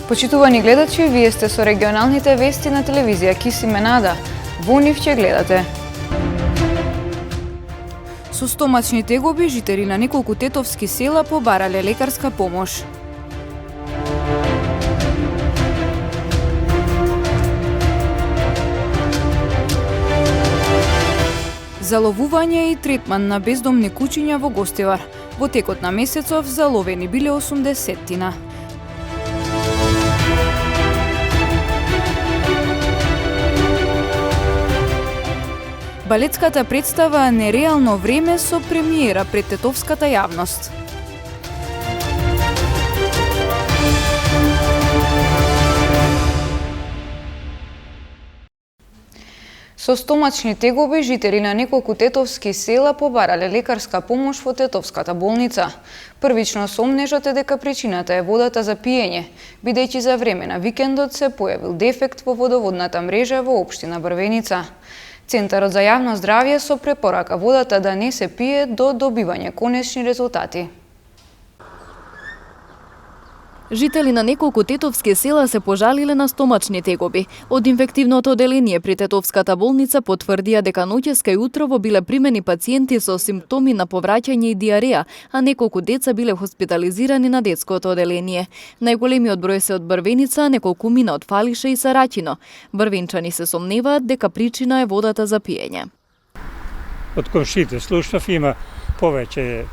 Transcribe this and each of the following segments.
Почитувани гледачи, вие сте со регионалните вести на телевизија Кис Именада. Во нив ќе гледате. Со стомачни тегоби, жители на неколку тетовски села побарале лекарска помош. Заловување и третман на бездомни кучиња во Гостивар. Во текот на месецов заловени биле 80-тина. Балетската представа "Нереално време" со премиера пред тетовската јавност. Со стомачни тегоби, жители на неколку тетовски села побарале лекарска помош во тетовската болница. Првично сомнежот е дека причината е водата за пиење, бидејќи за време на викендот се појавил дефект во водоводната мрежа во општина Брвеница. Центарот за јавно здравје со препорака водата да не се пие до добивање конечни резултати. Жители на неколку тетовски села се пожалиле на стомачни тегоби. Од инфективното оделение при тетовската болница потврдија дека ноќеска и утрово биле примени пациенти со симптоми на повраќање и диареја, а неколку деца биле хоспитализирани на детското оделение. Најголемиот број се од Брвеница, неколкумина од Фалише и Сараќино. Брвенчани се сомневаат дека причина е водата за пиење. Од комшите слушнав, има повеќе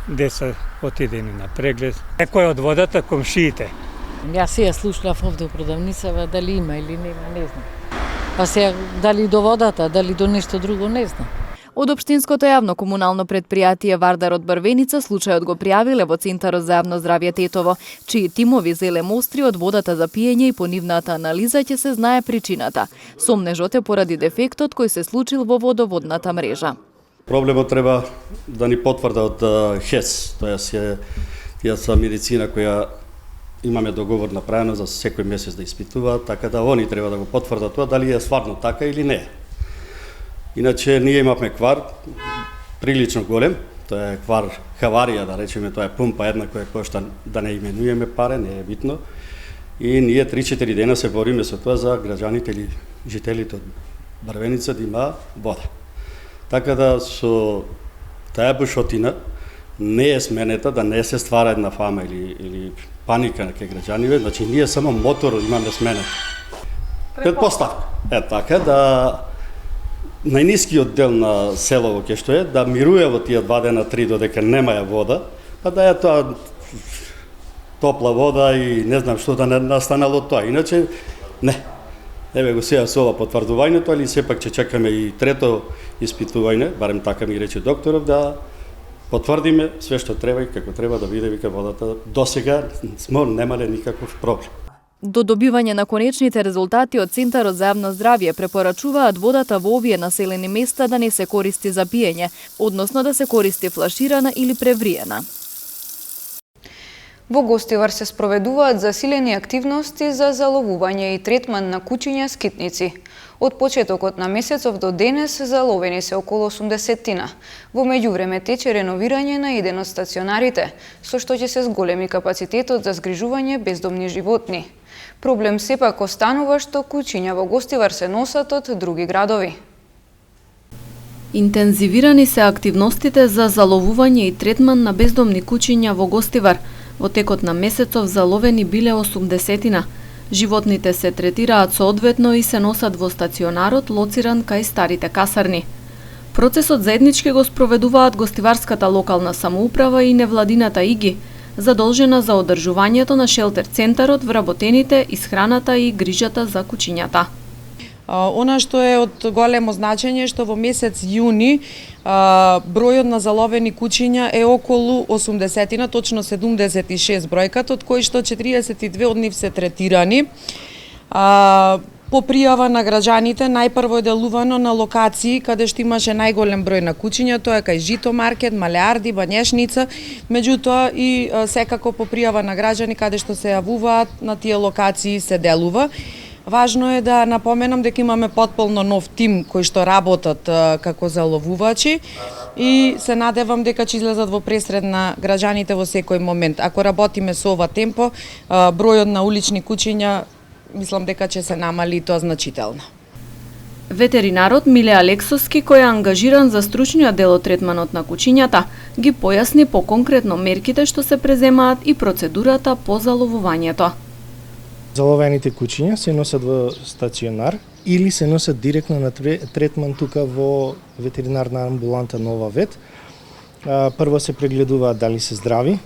деца отидени на преглед. Некој од водата комшиите. Јас сега слушнав овде у продавницава дали има или нема, не знам. Па сега дали до водата, дали до нешто друго, не знам. Од Општинското јавно комунално предпријатие Вардар од Брвеница случајот го пријавиле во Центарот за јавно здравје Тетово, чии тимови зеле мостри од водата за пиење и по нивната анализа ќе се знае причината. Сомнежот е поради дефектот кој се случил во водоводната мрежа. Проблемот треба да ни потврда од ХЕС, тоа е са медицина која имаме договор направено за секој месец да испитуваат, така да они треба да го потврдат тоа дали е стварно така или не. Иначе ние имавме квар прилично голем, тоа е квар хаварија, да речеме, тоа е пумпа една која кошта, да не именуеме паре, не е битно. И ние 3-4 дена се бориме со тоа за граѓаните или жителите од Брвеница да има вода. Така да со таа бушотина не е сменета да не се ствара една фама или паника на ке граѓаните, значи ние само мотор имаме сменет. Предпоставка е така да најнискиот дел на селово ке што е да мируе во тие 2 дена 3 додека немаја вода, па да е тоа топла вода и не знам што да не настанало тоа. Иначе не. Еве го сега со ова потврдувањето, али сепак ќе чекаме и трето испитување, барем така ми рече докторов, да потврдиме све што треба и како треба да биде вика водата. Досега смо немале никаков проблем. До добивање на конечните резултати од Центарот за јавно здравје препорачуваат водата во овие населени места да не се користи за пиење, односно да се користи флаширана или превриена. Во Гостивар се спроведуваат засилени активности за заловување и третман на кучиња скитници. Од почетокот на месецов до денес заловени се околу 80-тина. Во меѓувреме тече реновирање на еден од стационарите, со што ќе се зголеми капацитетот за згрижување бездомни животни. Проблем сепак останува што кучиња во Гостивар се носат од други градови. Интензивирани се активностите за заловување и третман на бездомни кучиња во Гостивар. Во текот на месецов заловени биле 80-тина. Животните се третираат соодветно и се носат во стационарот лоциран кај старите касарни. Процесот заеднички го спроведуваат Гостиварската локална самоуправа и невладината ИГИ, задолжена за одржувањето на шелтер центарот, вработените, исхраната и грижата за кучињата. Она што е од големо значење што во месец јуни бројот на заловени кучиња е околу 80-тина, точно 76 бројката, од кои што 42 од нив се третирани. По пријава на граѓаните најпрво е делувано на локации каде што имаше најголем број на кучиња, тоа е кај Жито маркет, Малеарди, Бањешница, меѓутоа и секако по пријава на граѓани каде што се јавуваат на тие локации се делува. Важно е да напоменам дека имаме потполно нов тим кои што работат како заловувачи и се надевам дека ќе излезат во пресред на граѓаните во секој момент. Ако работиме со ова темпо, бројот на улични кучиња мислам дека ќе се намали и тоа значително. Ветеринарот Миле Алексовски, кој е ангажиран за стручниот дел од третманот на кучињата, ги појасни поконкретно мерките што се преземаат и процедурата по заловувањето. Заловените кучиња се носат во стационар или се носат директно на третман тука во ветеринарна амбуланта Нова Вет. Прво се прегледуваат дали се здрави,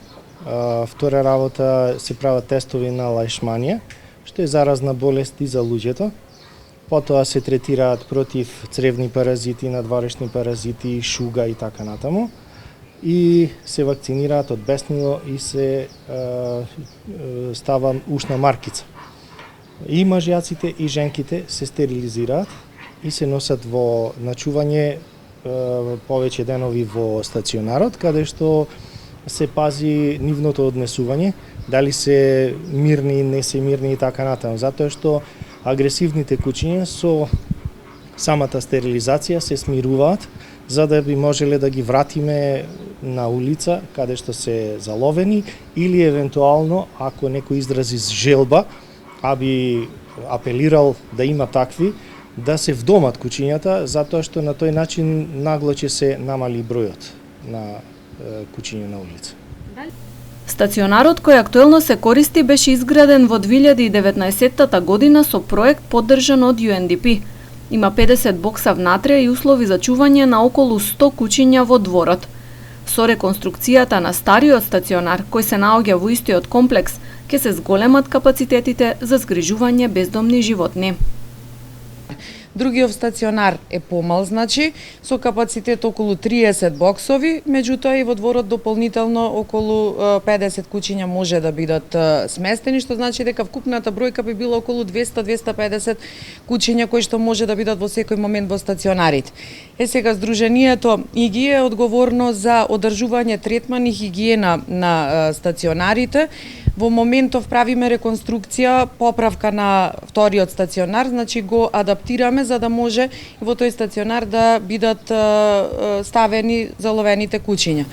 втора работа се прават тестови на лаишманија, што е заразна болест и за луѓето. Потоа се третираат против цревни паразити, надворешни паразити, шуга и така натаму. И се вакцинираат од беснило и се става ушна маркица. И мажјаците и женките се стерилизираат и се носат во начување повеќе денови во стационарот, каде што се пази нивното однесување, дали се мирни, не се мирни и така натаму, затоа што агресивните кучиња со самата стерилизација се смируваат, за да би можеле да ги вратиме на улица каде што се заловени или евентуално ако некој изрази желба, а би апелирал да има такви, да се вдомат кучињата, затоа што на тој начин нагло ќе се намали бројот на кучиња на улица. Стационарот кој актуелно се користи беше изграден во 2019 година со проект поддржан од UNDP. Има 50 бокса внатре и услови за чување на околу 100 кучиња во дворот. Со реконструкцијата на стариот стационар, кој се наоѓа во истиот комплекс, ќе се зголемат капацитетите за згрижување бездомни животни. Другиот стационар е помал, значи, со капацитет околу 30 боксови, меѓутоа и во дворот дополнително околу 50 кучиња може да бидат сместени, што значи дека вкупната бројка би била околу 200-250 кучиња кои што може да бидат во секој момент во стационарите. Сега Сдруженијето ИГИ е одговорно за одржување третман и хигиена на стационарите. Во моментов правиме реконструкција, поправка на вториот стационар, значи го адаптираме за да може во тој стационар да бидат ставени заловените кучиња.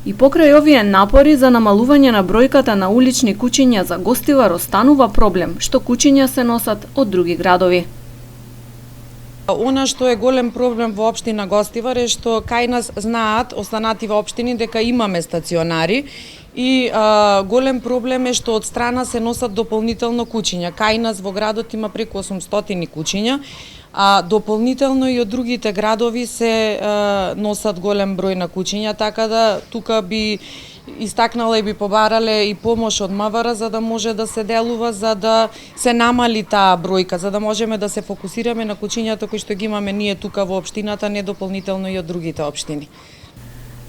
И покрај овие напори за намалување на бројката на улични кучиња за Гостивар останува проблем, што кучиња се носат од други градови. Она што е голем проблем во општина Гостивар е што кај нас знаат останативе општини дека имаме стационари и голем проблем е што од страна се носат дополнително кучиња. Кај нас во градот има преку 800 кучиња, а дополнително и од другите градови се носат голем број на кучиња, така да тука би истакнала и би побарале и помош од МВР за да може да се делува, за да се намали таа бројка, за да можеме да се фокусираме на кучињата кои што ги имаме ние тука во општината, не дополнително и од другите општини.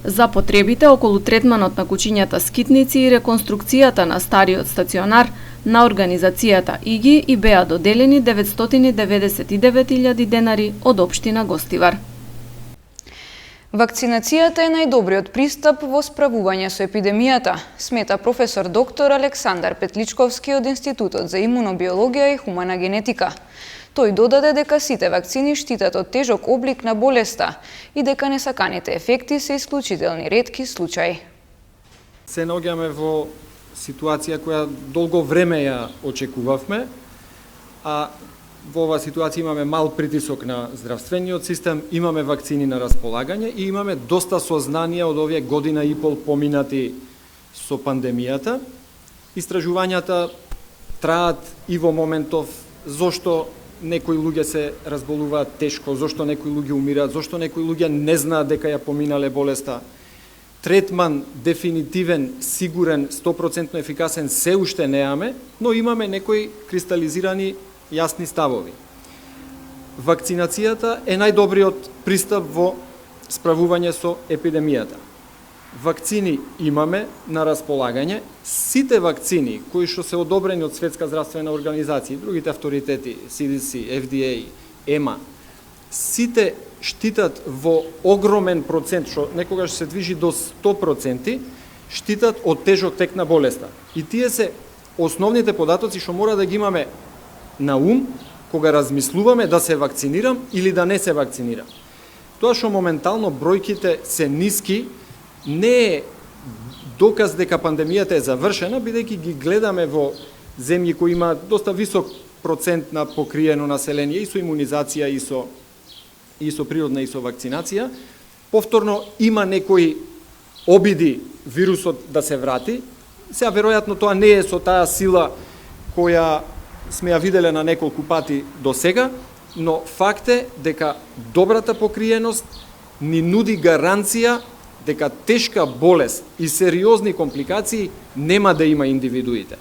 За потребите околу третманот на кучињата скитници и реконструкцијата на стариот стационар на организацијата ИГИ и беа доделени 999.000 денари од општина Гостивар. Вакцинацијата е најдобриот пристап во справување со епидемијата, смета професор доктор Александар Петличковски од Институтот за имунобиологија и хумана генетика. Тој додаде дека сите вакцини штитат од тежок облик на болеста и дека несаканите ефекти се исклучителни ретки случаи. Се наоѓаме во ситуација која долго време ја очекувавме, а во оваа ситуација имаме мал притисок на здравствениот систем, имаме вакцини на располагање и имаме доста сознание од овие година и пол поминати со пандемијата. Истражувањата траат и во моментов зошто некои луѓе се разболуваат тешко, зошто некои луѓе умираат, зошто некои луѓе не знаат дека ја поминале болеста. Третман дефинитивен, сигурен, 100% ефикасен се уште неаме, но имаме некои кристализирани јасни ставови. Вакцинацијата е најдобриот пристап во справување со епидемијата. Вакцини имаме на располагање. Сите вакцини кои што се одобрени од Светска здравствена организација и другите авторитети, CDC, FDA, EMA, сите штитат во огромен процент, што некогаш се движи до 100%, штитат од тежок тек на болеста. И тие се основните податоци што мора да ги имаме на ум кога размислуваме да се вакцинирам или да не се вакцинирам. Тоа што моментално бројките се ниски не е доказ дека пандемијата е завршена, бидејќи ги гледаме во земји кои има доста висок процент на покриено население и со имунизација и со природна и со вакцинација. Повторно има некои обиди вирусот да се врати. Сега веројатно тоа не е со таа сила која сме ја виделе на неколку пати до сега, но факт е дека добрата покриеност ни нуди гаранција дека тешка болест и сериозни компликации нема да има индивидуите.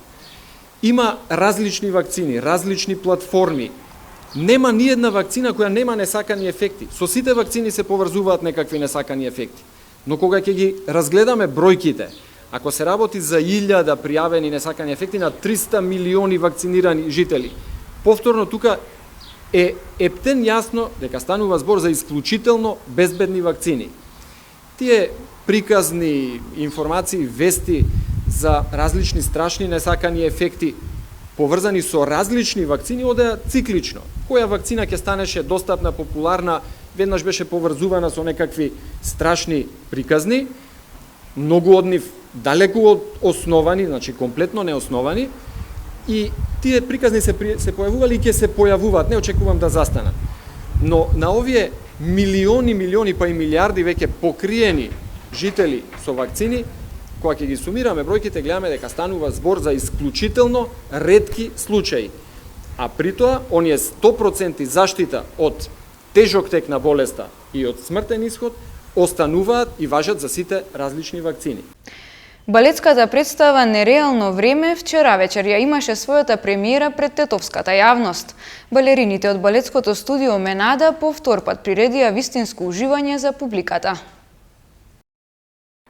Има различни вакцини, различни платформи. Нема ни една вакцина која нема несакани ефекти. Со сите вакцини се поврзуваат некакви несакани ефекти. Но кога ќе ги разгледаме бројките, ако се работи за 1000 пријавени несакани ефекти на 300 милиони вакцинирани жители, повторно тука е ептен јасно дека станува збор за исклучително безбедни вакцини. Тие приказни информации, вести за различни страшни несакани ефекти поврзани со различни вакцини одеа циклично. Која вакцина ќе станеше достапна, популарна, веднаш беше поврзувана со некакви страшни приказни, многу од нив далеку од основани, значи комплетно неосновани, и тие приказни се појавували и ќе се појавуваат, не очекувам да застанат. Но на овие милиони па и милиарди веќе покриени жители со вакцини, кога ќе ги сумираме бројките, гледаме дека станува збор за исклучително ретки случаи. А при тоа, оние 100% заштита од тежок тек на болеста и од смртен исход, остануваат и важат за сите различни вакцини. Балетската представа Нереално време вчера вечер ја имаше својата премиера пред тетовската јавност. Балерините од балетското студио Менада по втор пат приредија вистинско уживање за публиката.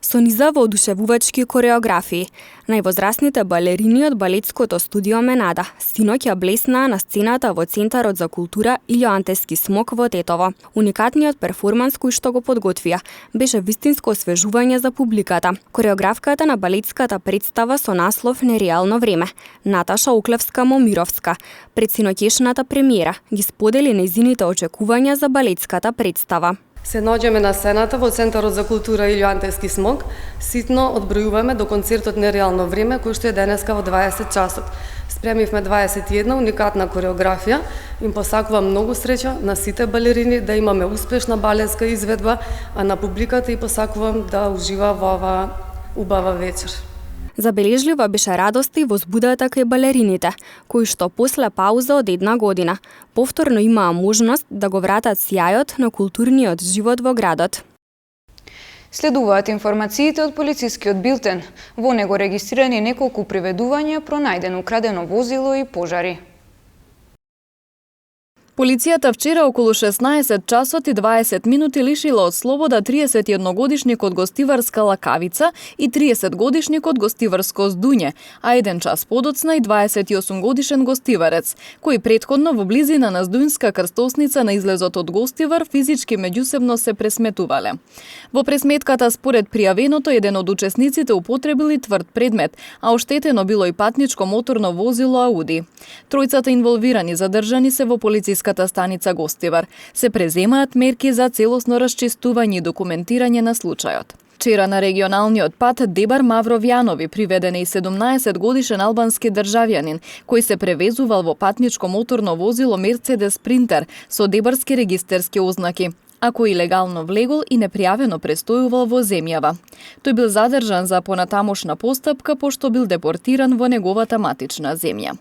Со низа воодушевувачки кореографии, највозрасните балерини од балетското студио Менада синоќ ја блеснаа на сцената во Центарот за култура Илјоантески смок во Тетово. Уникатниот перформанс кој што го подготвија беше вистинско освежување за публиката. Кореографката на балетската представа со наслов Нереално време, Наташа Оклевска-Момировска, пред синоќешната премиера ги сподели нејзините очекувања за балетската представа. Се наоѓаме на сцената во Центарот за култура Илјоантески смок. Ситно одбројуваме до концертот Нереално време, кој што е денеска во 20 часот. Спремивме 21 уникатна кореографија. Им посакувам многу среќа на сите балерини да имаме успешна балетска изведба, а на публиката и посакувам да ужива во оваа убава вечер. Забележлива беше радоста и возбудата кај балерините, кои што после пауза од 1 година повторно имаа можност да го вратат сјајот на културниот живот во градот. Следуваат информациите од полицискиот билтен. Во него регистрирани неколку приведувања, пронајдено украдено возило и пожари. Полицијата вчера околу 16 часот и 20 минути лишила од слобода 31-годишник од гостиварска Лакавица и 30-годишник од гостиварско Здуње, а 1 час подоцна и 28-годишен гостиварец, кои претходно во близина на Здуњска крстосница на излезот од Гостивар физички меѓусебно се пресметувале. Во пресметката според пријавеното еден од учесниците употребили тврд предмет, а оштетено било и патничко моторно возило Ауди. Тројцата инволвирани задржани се во полициска станица Гостивар. Се преземаат мерки за целосно расчистување и документирање на случајот. Вчера на регионалниот пат Дебар Мавровјанови приведен и 17-годишен албански државјанин, кој се превезувал во патничко моторно возило Мерцедес Спринтер со дебарски регистерски ознаки, а кој легално влегол и непријавено престојувал во земјава. Тој бил задржан за понатамошна постапка, пошто бил депортиран во неговата матична земја.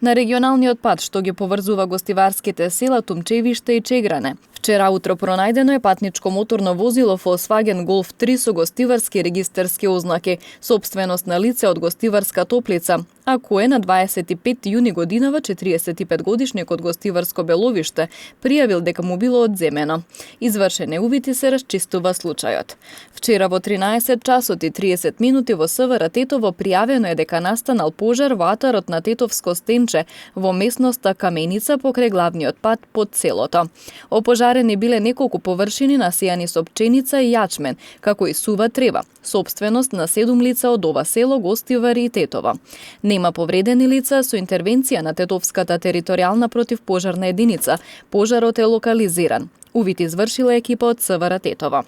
На регионалниот пат што ги поврзува гостиварските села Тумчевиште и Чегране, вчера утро пронајдено е патничко моторно возило Volkswagen Golf 3 со гостиварски регистерски ознаки, сопственост на лице од Гостиварска Топлица, а кое на 25 јуни годинава 45 од Гостиварско Беловиште пријавил дека му било одземено. Извршени увити се расчистува случајот. Вчера во 13 часот и 30 минути во СВР Тетово пријавено е дека настанал пожар во атарот на Тетовско Стенче во местноста Каменица покрај главниот пат под селото. О пожарот натоварени биле неколку површини насејани со пченица и јачмен, како и сува трева, сопственост на 7 лица од ова село Гостивар и Тетово. Нема повредени лица, со интервенција на Тетовската територијална противпожарна единица. Пожарот е локализиран. Увид извршила екипа од СВР Тетово.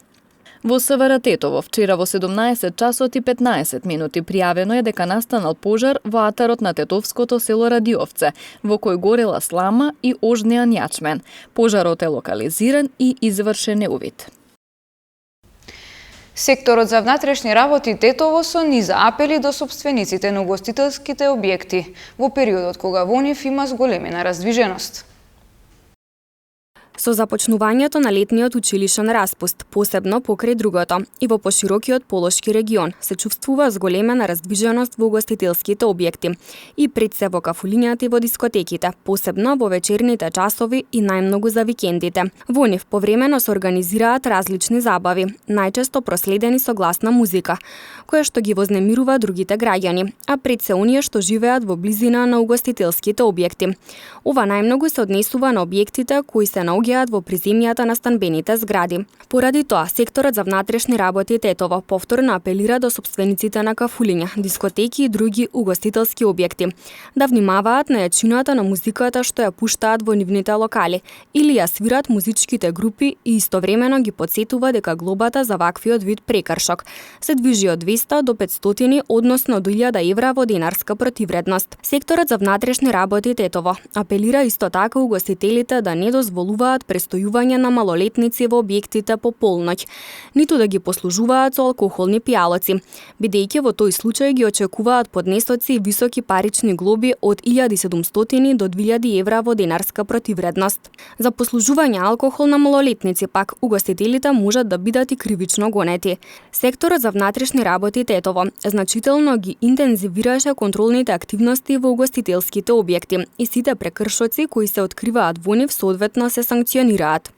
Во СВР Тетово вчера во 17 часот и 15 минути пријавено е дека настанал пожар во атарот на тетовското село Радиовце, во кој горела слама и ожнеан јачмен. Пожарот е локализиран и извршен е увид. Секторот за внатрешни работи Тетово со низа апели до сопствениците на угостителските објекти во периодот кога во нив има зголемена раздвиженост. Со започнувањето на летниот училишен распуст, посебно покрај другото, и во поширокиот полошки регион, се чувствува зголемена раздвиженост во угостителските објекти и пред се во кафулињата и во дискотеките, посебно во вечерните часови и најмногу за викендите. Во нив повремено се организираат различни забави, најчесто проследени со гласна музика, која што ги вознемирува другите граѓани, а пред се оние што живеат во близина на угостителските објекти. Ова најмногу се однесува на објектите кои се наоѓаат во приземјата на станбените згради. Поради тоа, секторот за внатрешни работи Тетово повторно апелира до сопствениците на кафулиња, дискотеки и други угостителски објекти да внимаваат на јачината на музиката што ја пуштаат во нивните локали или ја свират музичките групи и истовремено ги потсетува дека глобата за ваквиот вид прекршок се движи од 200 до 500, односно до 1000 евра во денарска противредност. Секторот за внатрешни работи Тетово апелира исто така угостителите да не дозволуваат престојување на малолетници во објектите по полноќ, ниту да ги послужуваат со алкохолни пијалоци, бидејќи во тој случај ги очекуваат поднесоци и високи парични глоби од 1700 до 2000 евра во денарска противредност. За послужување алкохол на малолетници пак угостителите можат да бидат и кривично гонети. Секторот за внатрешни работи Тетово значително ги интензивираше контролните активности во угостителските објекти и сите прекршоци кои се откриваат во нив соодветно се санкционираат.